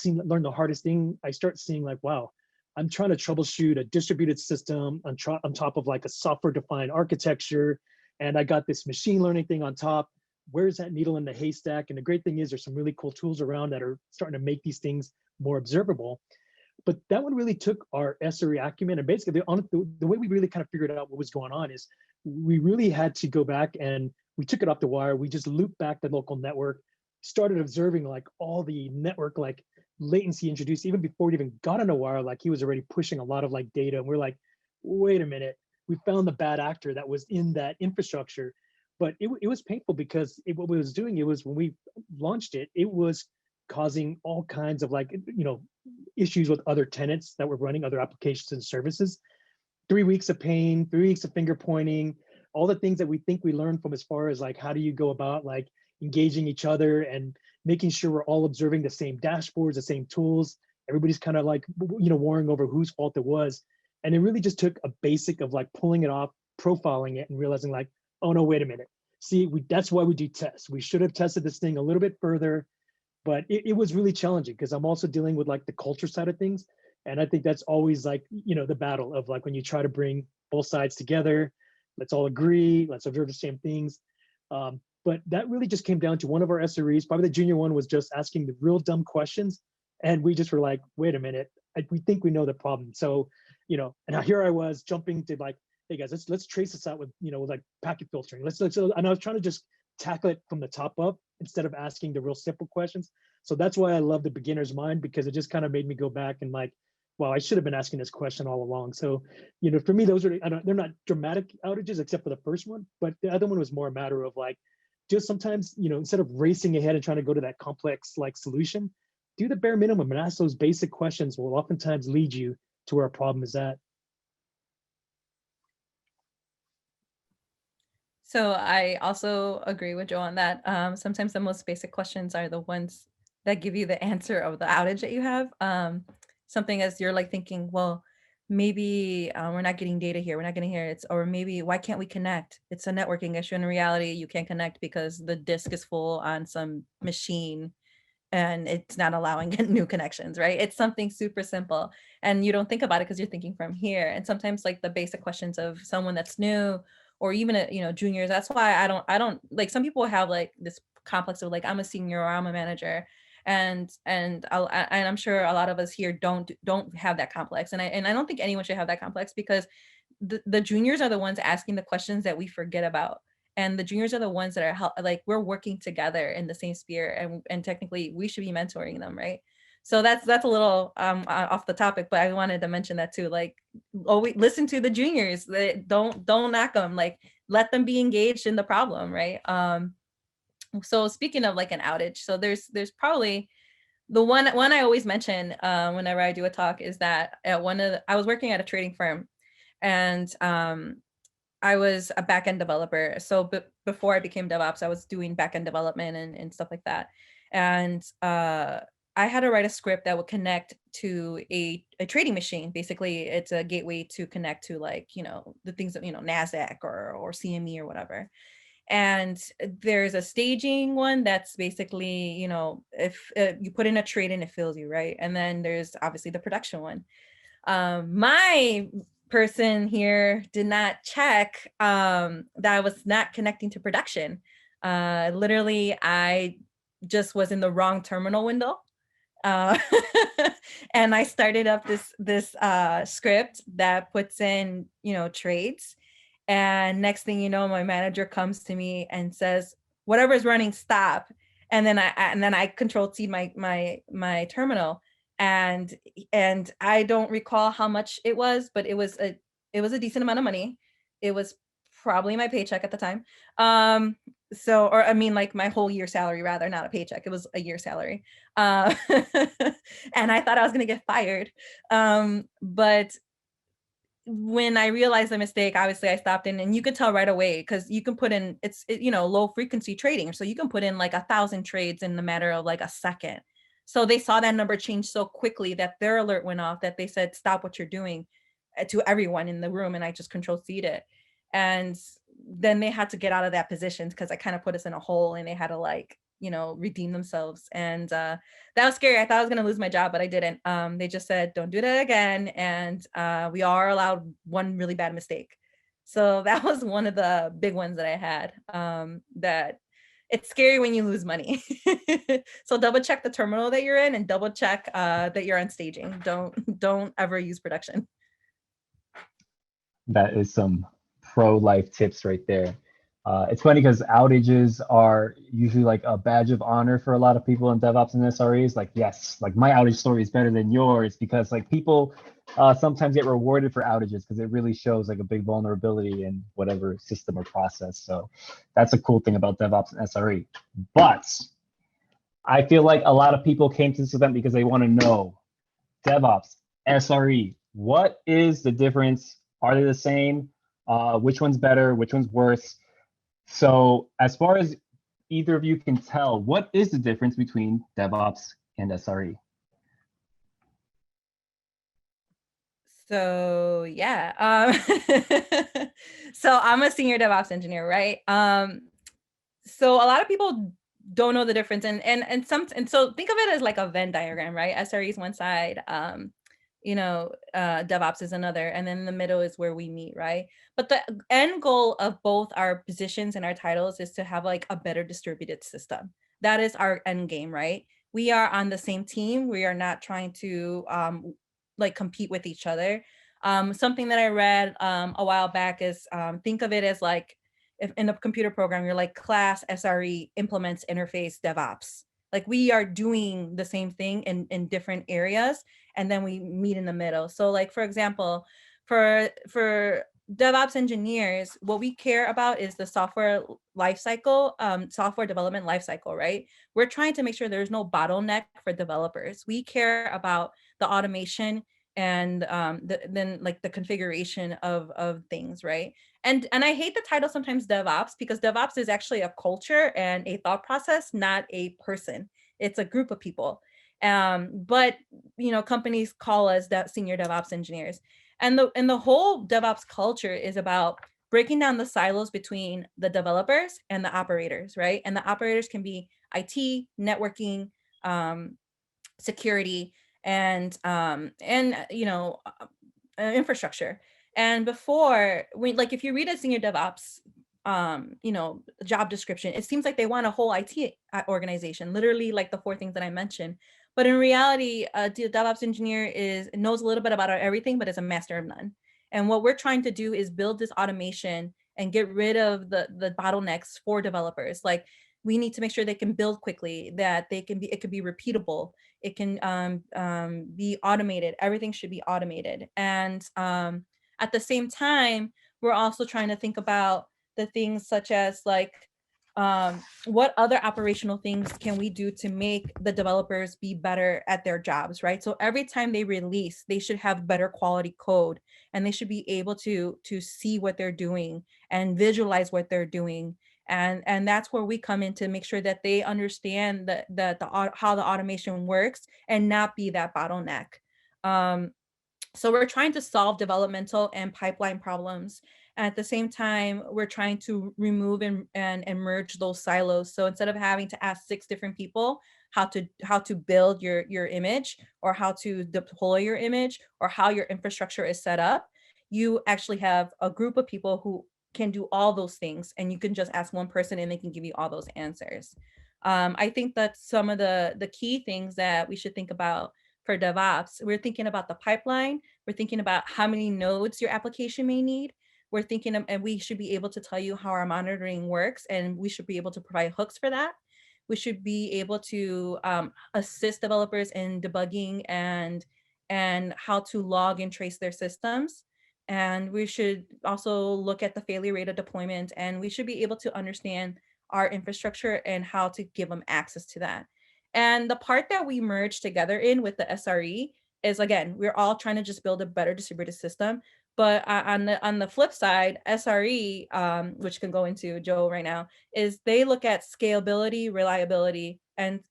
learned the hardest thing, I start seeing like, wow, I'm trying to troubleshoot a distributed system on top of like a software-defined architecture, and I got this machine learning thing on top. Where's that needle in the haystack? And the great thing is there's some really cool tools around that are starting to make these things more observable. But that one really took our SRE acumen, and basically the way we really kind of figured out what was going on is we really had to go back and we took it off the wire. We just looped back the local network, started observing like all the network like latency introduced even before it even got on a wire. Like he was already pushing a lot of like data, and we're like, wait a minute, we found the bad actor that was in that infrastructure. But it was painful because what it was doing, it was when we launched it, it was causing all kinds of like, issues with other tenants that were running other applications and services. 3 weeks of pain, 3 weeks of finger pointing, all the things that we think we learned from as far as like, how do you go about like engaging each other and making sure we're all observing the same dashboards, the same tools. Everybody's kind of like, warring over whose fault it was. And it really just took a basic of like pulling it off, profiling it, and realizing like, oh no, wait a minute. See, that's why we do tests. We should have tested this thing a little bit further, but it was really challenging because I'm also dealing with like the culture side of things. And I think that's always like, the battle of like when you try to bring both sides together, let's all agree, let's observe the same things. But that really just came down to one of our SREs, probably the junior one, was just asking the real dumb questions. And we just were like, wait a minute, we think we know the problem. So, and here I was jumping to like, hey guys, let's trace this out with, with like packet filtering. And I was trying to just tackle it from the top up instead of asking the real simple questions. So that's why I love the beginner's mind, because it just kind of made me go back and like, wow, I should have been asking this question all along. So, for me, those are, they're not dramatic outages except for the first one, but the other one was more a matter of like, just sometimes, instead of racing ahead and trying to go to that complex like solution, do the bare minimum and ask those basic questions will oftentimes lead you to where a problem is at. So I also agree with Joe on that. Sometimes the most basic questions are the ones that give you the answer of the outage that you have. Something as you're like thinking, well, maybe we're not getting data here. We're not getting here. Or maybe why can't we connect? It's a networking issue. In reality, you can't connect because the disk is full on some machine and it's not allowing new connections, right? It's something super simple. And you don't think about it because you're thinking from here. And sometimes like the basic questions of someone that's new or even, juniors, that's why I don't like, some people have like this complex of like, I'm a senior or I'm a manager. And I'm sure a lot of us here don't have that complex. And I don't think anyone should have that complex because the juniors are the ones asking the questions that we forget about. and the juniors are the ones that are like we're working together in the same sphere, and technically we should be mentoring them, right? So that's a little off the topic, but I wanted to mention that too. Like, always listen to the juniors. Don't knock them. Like, let them be engaged in the problem, right? So speaking of like an outage, so there's probably the one I always mention whenever I do a talk is that at I was working at a trading firm, and I was a backend developer. So before I became DevOps, I was doing backend development and stuff like that. And I had to write a script that would connect to a trading machine. Basically, it's a gateway to connect to, like, the things that, NASDAQ or CME or whatever. And there's a staging one that's basically, if you put in a trade and it fills you, right? And then there's obviously the production one. My person here did not check that I was not connecting to production. Literally, I just was in the wrong terminal window. And I started up this script that puts in, trades. And next thing you know, my manager comes to me and says, "Whatever's running, stop." And then I Control-C my terminal, and I don't recall how much it was, but it was a decent amount of money. It was probably my paycheck at the time. So, or I mean, like my whole year salary, rather, not a paycheck. It was a year salary. And I thought I was gonna get fired. But when I realized the mistake, obviously I stopped in, and you could tell right away, because you can put in, low frequency trading. So you can put in like 1,000 trades in the matter of like a second. So they saw that number change so quickly that their alert went off, that they said, "Stop what you're doing," to everyone in the room. And I just Control-C'd it. And then they had to get out of that position, because I kind of put us in a hole, and they had to, like, redeem themselves. And that was scary. I thought I was going to lose my job, but I didn't. They just said, "Don't do that again." And we are allowed one really bad mistake. So that was one of the big ones that I had, that it's scary when you lose money. So double check the terminal that you're in, and double check that you're on staging. Don't ever use production. That is some pro life tips right there. It's funny because outages are usually like a badge of honor for a lot of people in DevOps and SREs. Like, yes, like my outage story is better than yours, because like people sometimes get rewarded for outages because it really shows like a big vulnerability in whatever system or process. So that's a cool thing about DevOps and SRE. But I feel like a lot of people came to this event because they want to know DevOps, SRE, what is the difference? Are they the same? Which one's better? Which one's worse? So as far as either of you can tell, what is the difference between DevOps and SRE? So yeah, so I'm a senior DevOps engineer, right? So a lot of people don't know the difference, and so think of it as like a Venn diagram, right? SRE is one side, DevOps is another, and then in the middle is where we meet, right? But the end goal of both our positions and our titles is to have like a better distributed system. That is our end game, right? We are on the same team. We are not trying to like compete with each other. Something that I read a while back is think of it as like, if in a computer program, you're like class SRE implements interface DevOps. Like, we are doing the same thing in different areas, and then we meet in the middle. So like, for example, for DevOps engineers, what we care about is the software lifecycle, software development lifecycle, right? We're trying to make sure there's no bottleneck for developers. We care about the automation and then like the configuration of things, right? And I hate the title sometimes DevOps, because DevOps is actually a culture and a thought process, not a person. It's a group of people. But companies call us senior DevOps engineers. And the whole DevOps culture is about breaking down the silos between the developers and the operators, right? And the operators can be IT, networking, security, and infrastructure. And before, like, if you read a senior DevOps job description, it seems like they want a whole IT organization, literally like the 4 things that I mentioned. But in reality, the DevOps engineer knows a little bit about everything, but is a master of none. And what we're trying to do is build this automation and get rid of the bottlenecks for developers. Like, we need to make sure they can build quickly, that it can be repeatable, it can be automated. Everything should be automated. And at the same time, we're also trying to think about the things such as like, what other operational things can we do to make the developers be better at their jobs, right? So every time they release, they should have better quality code, and they should be able to see what they're doing and visualize what they're doing. And that's where we come in to make sure that they understand how the automation works and not be that bottleneck. So we're trying to solve developmental and pipeline problems. At the same time, we're trying to remove and merge those silos. So instead of having to ask 6 different people how to build your image, or how to deploy your image, or how your infrastructure is set up, you actually have a group of people who can do all those things, and you can just ask one person and they can give you all those answers. I think that's some of the key things that we should think about for DevOps. We're thinking about the pipeline. We're thinking about how many nodes your application may need. We're thinking and we should be able to tell you how our monitoring works, and we should be able to provide hooks for that. We should be able to assist developers in debugging and how to log and trace their systems. And we should also look at the failure rate of deployment, and we should be able to understand our infrastructure and how to give them access to that. And the part that we merge together in with the SRE is, again, we're all trying to just build a better distributed system. But on the flip side, SRE, which can go into Joe right now, is they look at scalability, reliability, and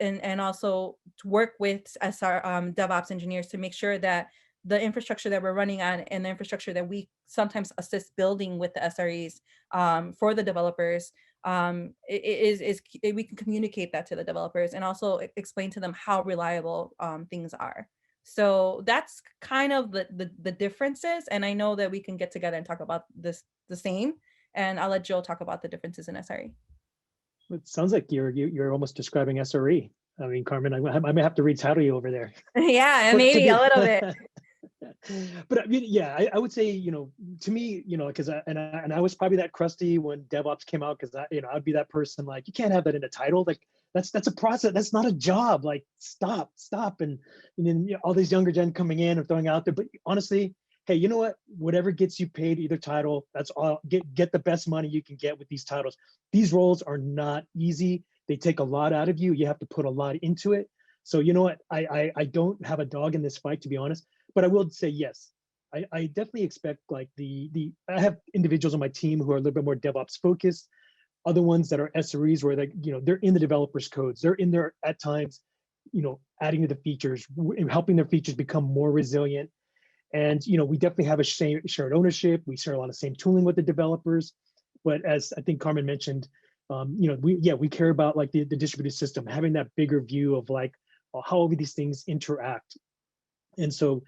also to work with DevOps engineers to make sure that the infrastructure that we're running on and the infrastructure that we sometimes assist building with the SREs for the developers, we can communicate that to the developers and also explain to them how reliable things are. So that's kind of the differences. And I know that we can get together and talk about this the same. And I'll let Joe talk about the differences in SRE. It sounds like you're almost describing SRE. I mean, Carmen, I may have to retitle you over there. Yeah, maybe a little bit. But I mean, yeah, I would say, to me, because I was probably that crusty when DevOps came out, because I'd be that person like, you can't have that in a title. Like that's a process. That's not a job. Like stop. And then all these younger gen coming in and throwing out there. But honestly, hey, you know what? Whatever gets you paid, either title, that's all. Get the best money you can get with these titles. These roles are not easy. They take a lot out of you. You have to put a lot into it. So you know what? I don't have a dog in this fight, to be honest. But I will say yes. I definitely expect like I have individuals on my team who are a little bit more DevOps focused. Other ones that are SREs where they're in the developers' codes. They're in there at times, adding to the features, helping their features become more resilient. And we definitely have a shared ownership. We share a lot of same tooling with the developers. But as I think Carmen mentioned, we care about like the distributed system, having that bigger view of like how all these things interact. And so,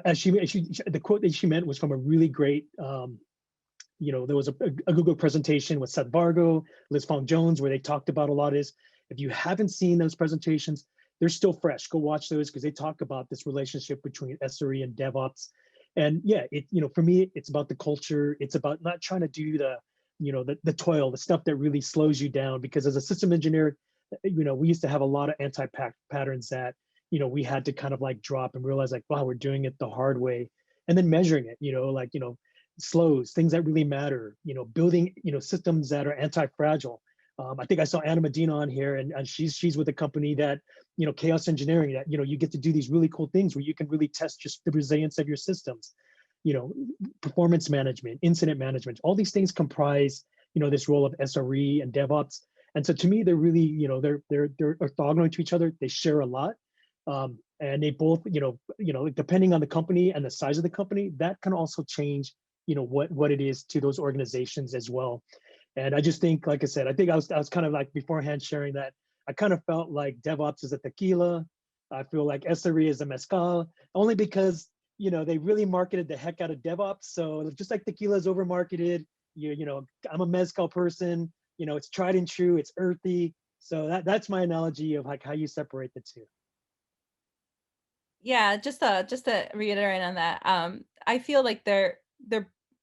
as the quote that she meant was from a really great, there was a Google presentation with Seth Vargo, Liz Fong-Jones, where they talked about a lot of this. If you haven't seen those presentations, they're still fresh. Go watch those because they talk about this relationship between SRE and DevOps. And yeah, for me, it's about the culture. It's about not trying to do the toil, the stuff that really slows you down. Because as a system engineer, we used to have a lot of anti-patterns that we had to kind of like drop and realize like, wow, we're doing it the hard way, and then measuring it, slows, things that really matter, building, systems that are anti-fragile. I think I saw Anna Medina on here, and she's with a company that, Chaos Engineering, that, you get to do these really cool things where you can really test just the resilience of your systems, performance management, incident management, all these things comprise, this role of SRE and DevOps. And so to me, they're really, they're orthogonal to each other. They share a lot. And they both, depending on the company and the size of the company, that can also change, what it is to those organizations as well. And I just think, like I said, I think I was kind of like beforehand sharing that I kind of felt like DevOps is a tequila. I feel like SRE is a mezcal, only because, they really marketed the heck out of DevOps. So just like tequila is over marketed, I'm a mezcal person, it's tried and true, it's earthy. So that's my analogy of like how you separate the two. Yeah, just to reiterate on that, I feel like they're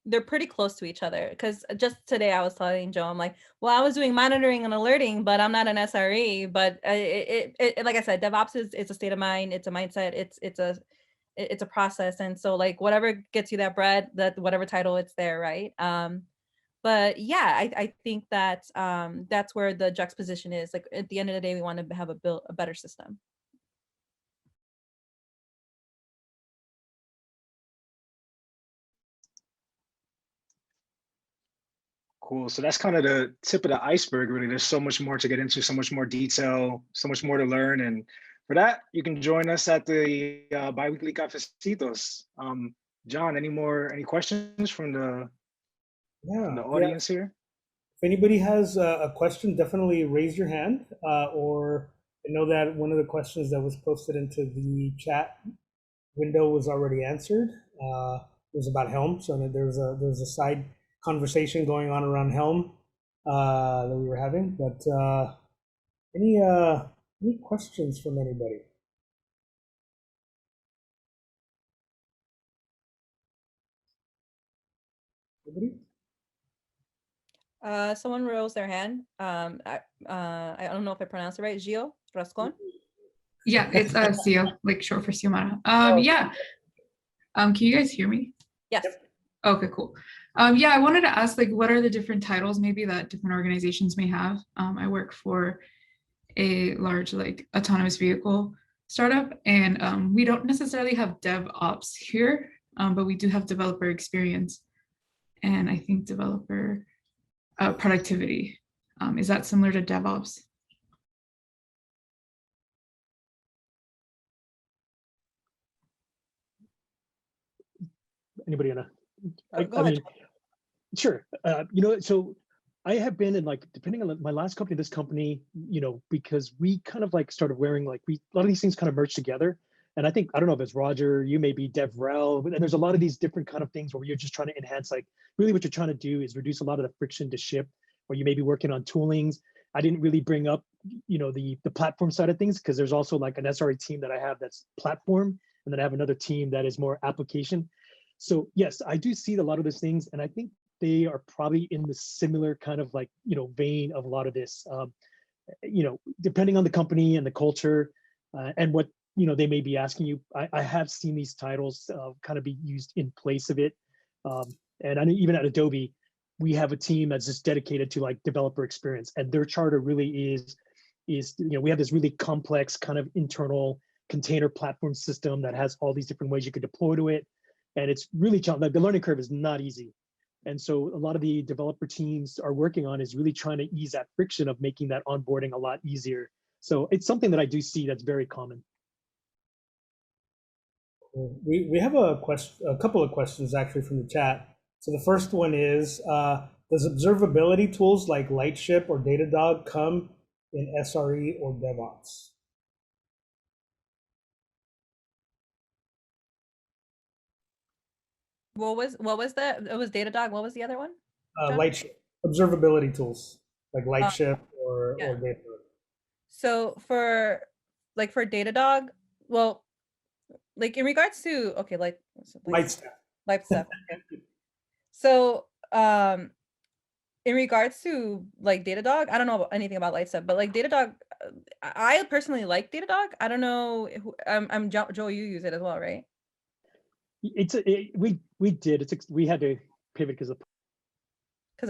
they're pretty close to each other. Because just today I was telling Joe, I'm like, well, I was doing monitoring and alerting, but I'm not an SRE. But like I said, DevOps is a state of mind. It's a mindset. It's a process. And so like whatever gets you that bread, that whatever title it's there, right? But yeah, I think that that's where the juxtaposition is. Like at the end of the day, we want to have a better system. Cool. So that's kind of the tip of the iceberg, really. There's so much more to get into, so much more detail, so much more to learn. And for that, you can join us at the biweekly Cafecitos. John, any questions from the audience here? If anybody has a question, definitely raise your hand. Or I know that one of the questions that was posted into the chat window was already answered. It was about Helm. So there's a side conversation going on around Helm that we were having. But any questions from anybody? Anybody? Someone rose their hand. I don't know if I pronounced it right. Gio Rascon. Yeah, it's Sio, like short for Xiomara. Yeah. Can you guys hear me? Yes. Okay, cool. Yeah, I wanted to ask, like, what are the different titles maybe that different organizations may have? I work for a large, like, autonomous vehicle startup, and we don't necessarily have DevOps here, but we do have developer experience, and I think developer productivity. Is that similar to DevOps? Anybody gonna? Go I ahead. mean, sure. You know, so I have been in, like, depending on my last company, this company, you know, because we kind of like started wearing, like, a lot of these things kind of merged together. And I think, I don't know if it's Roger, you may be DevRel, and there's a lot of these different kind of things where you're just trying to enhance, like, really what you're trying to do is reduce a lot of the friction to ship, or you may be working on toolings. I didn't really bring up, you know, the platform side of things, because there's also like an SRE team that I have that's platform, and then I have another team that is more application. So yes, I do see a lot of those things, and I think they are probably in the similar kind of, like, you know, vein of a lot of this. You know, depending on the company and the culture and what, you know, they may be asking you. I have seen these titles kind of be used in place of it. And I know even at Adobe, we have a team that's just dedicated to, like, developer experience, and their charter really is, you know, we have this really complex kind of internal container platform system that has all these different ways you could deploy to it. And it's really challenging. Like, the learning curve is not easy. And so a lot of the developer teams are working on is really trying to ease that friction of making that onboarding a lot easier. So it's something that I do see that's very common. We have a couple of questions actually from the chat. So the first one is, does observability tools like Lightship or Datadog come in SRE or DevOps? What was it was Datadog. What was the other one? Lightship, observability tools like Lightship or yeah. Datadog. So for Datadog, well, like in regards to, okay, like Lightstep. Okay. So in regards to like Datadog, I don't know anything about Lightstep, but like Datadog, I personally like Datadog. I don't know who, I'm Joe, you use it as well, right? We had to pivot because of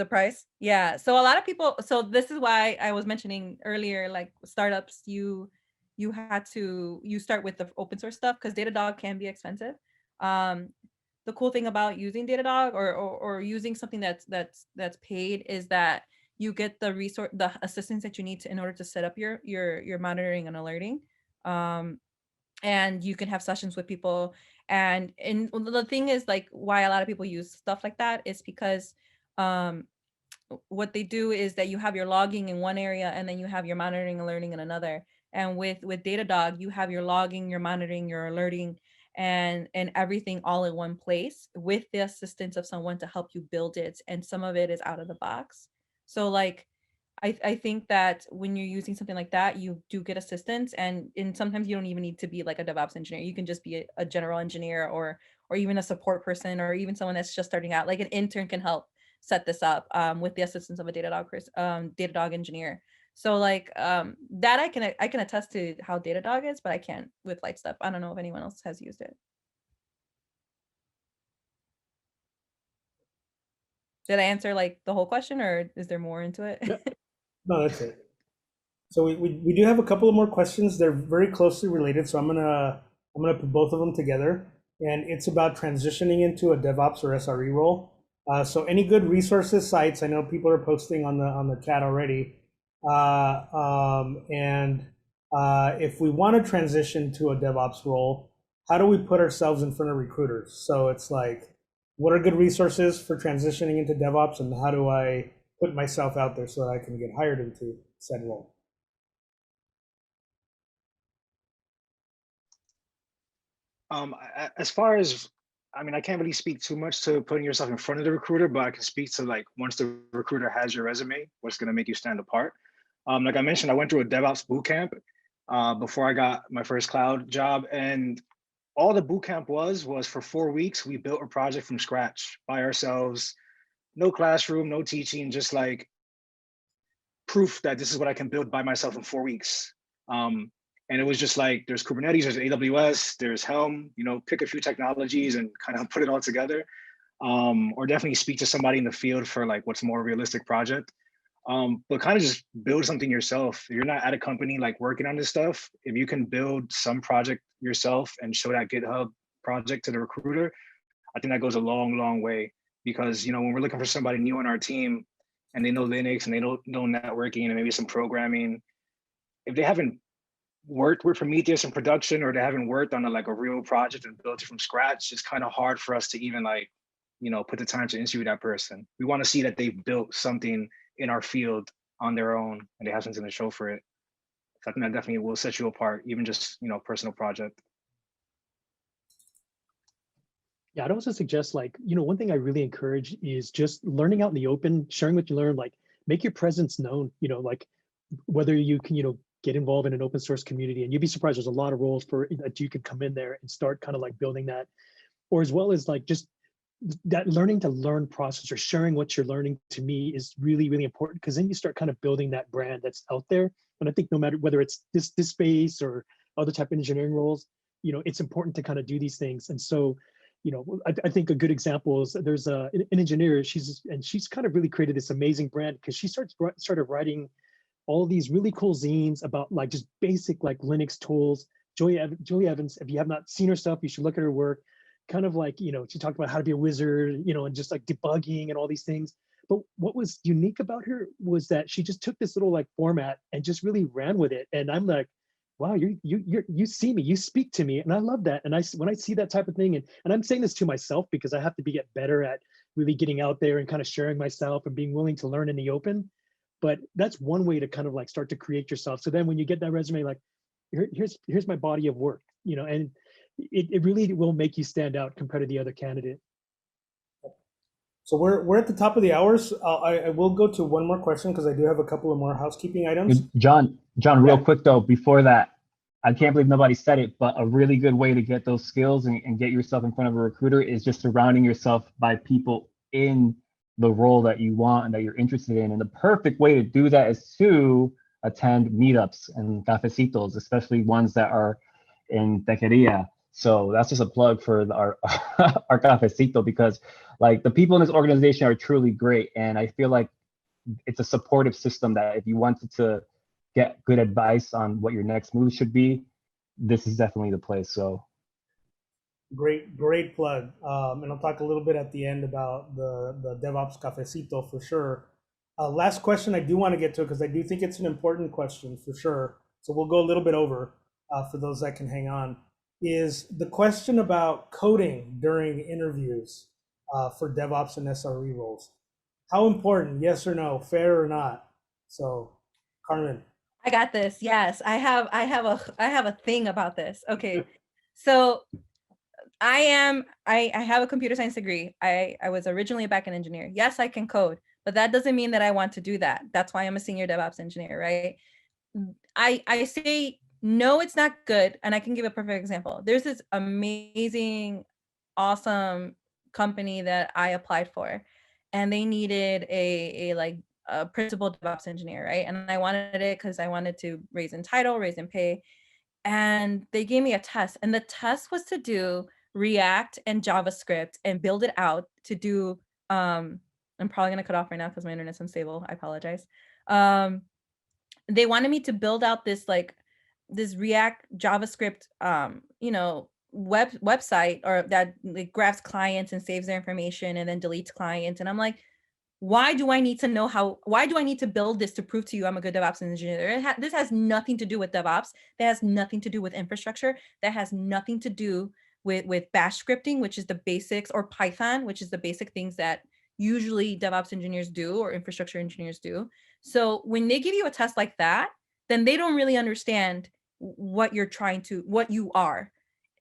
price. Yeah. So a lot of people, so this is why I was mentioning earlier, like startups, you start with the open source stuff, because Datadog can be expensive. The cool thing about using Datadog or using something that's paid is that you get the assistance that you need in order to set up your monitoring and alerting. And you can have sessions with people. And the thing is, like, why a lot of people use stuff like that is because what they do is that you have your logging in one area and then you have your monitoring and alerting in another. And with Datadog, you have your logging, your monitoring, your alerting, and everything all in one place with the assistance of someone to help you build it. And some of it is out of the box. So like, I think that when you're using something like that, you do get assistance, and sometimes you don't even need to be like a DevOps engineer. You can just be a general engineer or or even a support person, or even someone that's just starting out. Like an intern can help set this up with the assistance of a Datadog engineer. So like that I can attest to how Datadog is, but I can't with Lightstep. I don't know if anyone else has used it. Did I answer like the whole question, or is there more into it? No, that's it. So we do have a couple of more questions. They're very closely related, so I'm gonna put both of them together, and it's about transitioning into a DevOps or SRE role. So any good resources, sites? I know people are posting on the chat already, if we want to transition to a DevOps role, how do we put ourselves in front of recruiters? So it's like, what are good resources for transitioning into DevOps, and how do I put myself out there so that I can get hired into said role? As far as, I mean, I can't really speak too much to putting yourself in front of the recruiter, but I can speak to like, once the recruiter has your resume, what's going to make you stand apart. Like I mentioned, I went through a DevOps Bootcamp before I got my first cloud job. And all the bootcamp was for 4 weeks, we built a project from scratch by ourselves, no classroom, no teaching, just like proof that this is what I can build by myself in 4 weeks. And it was just like, there's Kubernetes, there's AWS, there's Helm, you know, pick a few technologies and kind of put it all together. Or definitely speak to somebody in the field for like what's more realistic project. But kind of just build something yourself. If you're not at a company like working on this stuff, if you can build some project yourself and show that GitHub project to the recruiter, I think that goes a long, long way. Because, you know, when we're looking for somebody new on our team and they know Linux and they don't know networking and maybe some programming, if they haven't worked with Prometheus in production, or they haven't worked on a real project and built it from scratch, it's kind of hard for us to even like, you know, put the time to interview that person. We want to see that they've built something in our field on their own and they have something to show for it. So I think that definitely will set you apart, even just, you know, personal project. Yeah, I'd also suggest, like, you know, one thing I really encourage is just learning out in the open, sharing what you learn, like make your presence known, you know, like whether you can, you know, get involved in an open source community, and you'd be surprised, there's a lot of roles for that you can come in there and start kind of like building that, or as well as like just that learning to learn process or sharing what you're learning, to me is really, really important, because then you start kind of building that brand that's out there. And I think no matter whether it's this space or other type of engineering roles, you know, it's important to kind of do these things. And so, you know, I think a good example is there's an engineer, she's kind of really created this amazing brand, because she started writing all these really cool zines about like just basic like Linux tools. Julie Evans, if you have not seen her stuff, you should look at her work. Kind of like, you know, she talked about how to be a wizard, you know, and just like debugging and all these things. But what was unique about her was that she just took this little like format and just really ran with it. And I'm like, wow, you see me, you speak to me, and I love that. And when I see that type of thing, and I'm saying this to myself because I have to get better at really getting out there and kind of sharing myself and being willing to learn in the open. But that's one way to kind of like start to create yourself. So then when you get that resume, like here's my body of work, you know, and it really will make you stand out compared to the other candidate. So we're at the top of the hours. I will go to one more question because I do have a couple of more housekeeping items. John, real quick though, before that, I can't believe nobody said it, but a really good way to get those skills and get yourself in front of a recruiter is just surrounding yourself by people in the role that you want and that you're interested in. And the perfect way to do that is to attend meetups and cafecitos, especially ones that are in Tequeria. So that's just a plug for our cafecito, because like the people in this organization are truly great. And I feel like it's a supportive system that if you wanted to get good advice on what your next move should be, this is definitely the place. So great plug. And I'll talk a little bit at the end about the DevOps Cafecito for sure. Last question I do want to get to, because I do think it's an important question for sure. So we'll go a little bit over for those that can hang on, is the question about coding during interviews for DevOps and SRE roles. How important, yes or no, fair or not? So Carmen. I got this. Yes, I have a thing about this. Okay. So I have a computer science degree. I was originally a backend engineer. Yes, I can code, but that doesn't mean that I want to do that. That's why I'm a senior DevOps engineer, right? I say, no, it's not good. And I can give a perfect example. There's this amazing awesome company that I applied for, and they needed a principal DevOps engineer, right? And I wanted it because I wanted to raise in title, raise in pay. And they gave me a test, and the test was to do React and JavaScript and build it out to do, I'm probably gonna cut off right now because my internet's unstable. I apologize. They wanted me to build out this this React JavaScript, website, or that like grabs clients and saves their information and then deletes clients. And I'm like, why do I need to know why do I need to build this to prove to you I'm a good DevOps engineer? This has nothing to do with DevOps. That has nothing to do with infrastructure. That has nothing to do with bash scripting, which is the basics, or Python, which is the basic things that usually DevOps engineers do or infrastructure engineers do. So when they give you a test like that, then they don't really understand what you are.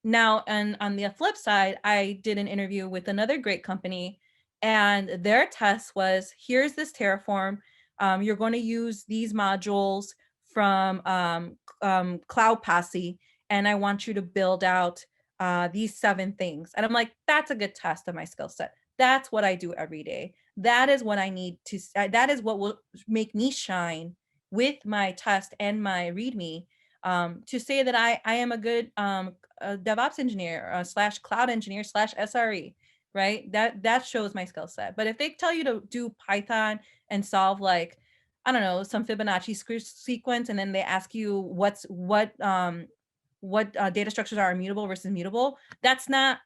Now, and on the flip side, I did an interview with another great company, and their test was, here's this Terraform. You're going to use these modules from Cloud Posse, and I want you to build out these 7 things. And I'm like, that's a good test of my skill set. That's what I do every day. That is what I need to, that is what will make me shine with my test and my README, to say that I am a good DevOps engineer / cloud engineer / SRE. Right? That shows my skill set. But if they tell you to do Python and solve, like, I don't know, some Fibonacci sequence, and then they ask you what data structures are immutable versus mutable, that's not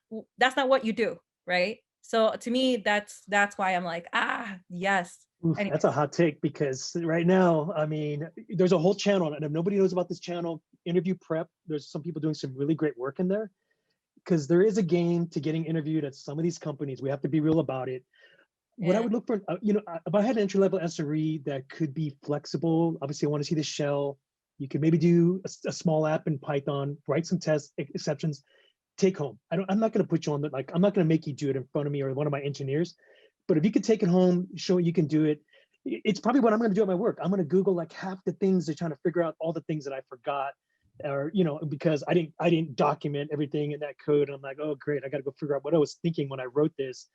what you do, right? So to me, that's why I'm like, yes. Oof, that's a hot take, because right now, I mean, there's a whole channel, and if nobody knows about this channel, Interview Prep, there's some people doing some really great work in there. Because there is a game to getting interviewed at some of these companies. We have to be real about it. Yeah. What I would look for, if I had an entry-level SRE that could be flexible, obviously I want to see the shell. You could maybe do a small app in Python, write some test exceptions, take home. I'm not going to put you on the, I'm not going to make you do it in front of me or one of my engineers. But if you could take it home, show you can do it, it's probably what I'm going to do at my work. I'm going to Google like half the things, they're trying to figure out all the things that I forgot, or because I didn't document everything in that code. And I'm like, oh great, I got to go figure out what I was thinking when I wrote this.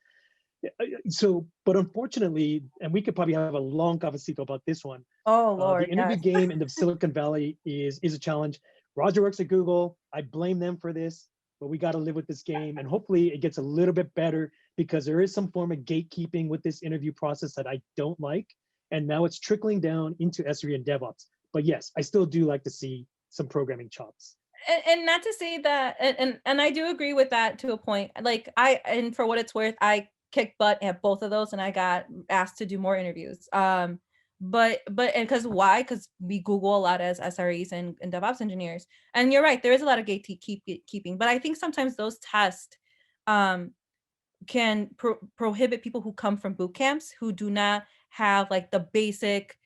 So, but unfortunately, and we could probably have a long conversation about this one. Oh Lord, the interview game in the Silicon Valley is a challenge. Roger works at Google. I blame them for this, but we got to live with this game, and hopefully it gets a little bit better, because there is some form of gatekeeping with this interview process that I don't like, and now it's trickling down into SRE and DevOps. But yes, I still do like to see some programming chops. And not to say that, and I do agree with that to a point. Like and for what it's worth, I kicked butt at both of those, and I got asked to do more interviews. But why? Because we Google a lot as SREs and DevOps engineers. And you're right, there is a lot of gatekeeping, but I think sometimes those tests can prohibit people who come from boot camps, who do not have like the basic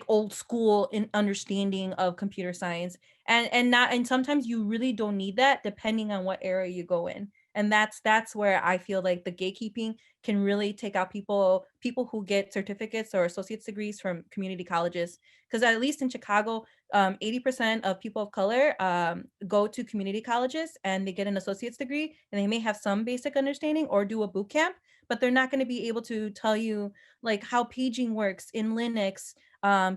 old school in understanding of computer science, and sometimes you really don't need that depending on what area you go in. And that's where I feel like the gatekeeping can really take out people who get certificates or associate's degrees from community colleges. Because at least in Chicago, 80% of people of color go to community colleges and they get an associate's degree, and they may have some basic understanding or do a boot camp, but they're not going to be able to tell you like how paging works in Linux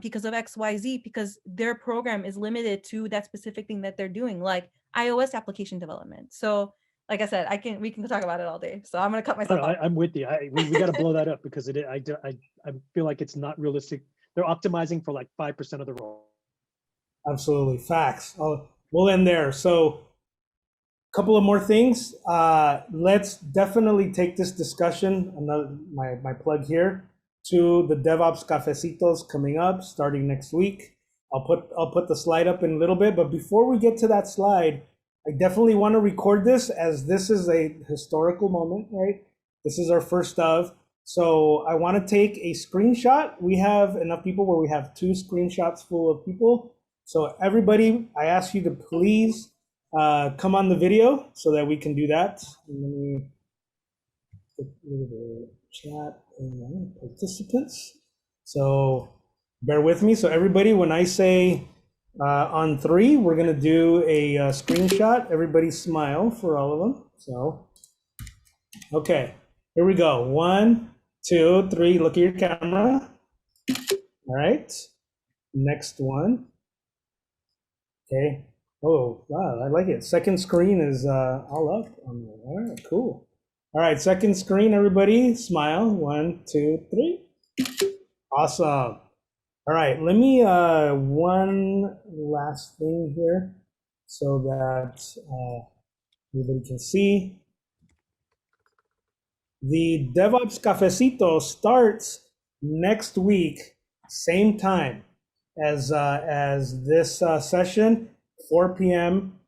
because of XYZ, because their program is limited to that specific thing that they're doing, like iOS application development. So like I said, we can talk about it all day. So I'm going to cut myself off. I'm with you. We got to blow that up, because I feel like it's not realistic. They're optimizing for like 5% of the role. Absolutely, facts. We'll end there. So a couple of more things. Let's definitely take this discussion, my plug here, to the DevOps Cafecitos coming up starting next week. I'll put the slide up in a little bit, but before we get to that slide, I definitely want to record this, as this is a historical moment, right? This is our first of. So I want to take a screenshot. We have enough people where we have 2 screenshots full of people. So everybody, I ask you to please come on the video so that we can do that. Let me put the chat and participants. So bear with me. So everybody, when I say on 3, we're going to do a screenshot. Everybody smile for all of them. So Okay, here we go. 1, 2, 3. Look at your camera. All right. Next one. Okay. Oh, wow, I like it. Second screen is all up on there. All right, cool. All right, second screen, everybody. Smile. 1, 2, 3. Awesome. All right, let me one last thing here so that everybody can see. The DevOps Cafecito starts next week, same time as this session, 4 p.m.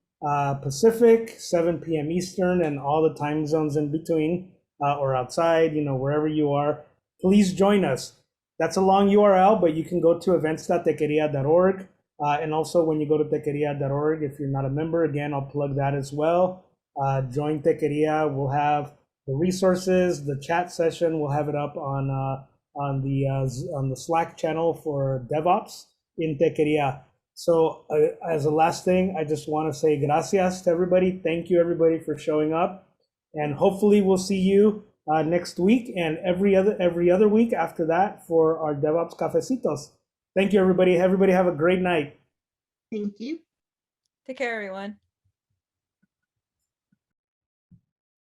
Pacific, 7 p.m. Eastern, and all the time zones in between or outside, wherever you are. Please join us. That's a long URL, but you can go to events.tequeria.org. And also when you go to tequeria.org, if you're not a member, again, I'll plug that as well. Join Tequeria. We'll have the resources, the chat session. We'll have it up on the Slack channel for DevOps in Tequeria. So as a last thing, I just want to say gracias to everybody. Thank you, everybody, for showing up. And hopefully we'll see you next week and every other week after that for our DevOps Cafecitos. Thank you, everybody. Everybody have a great night. Thank you. Take care, everyone.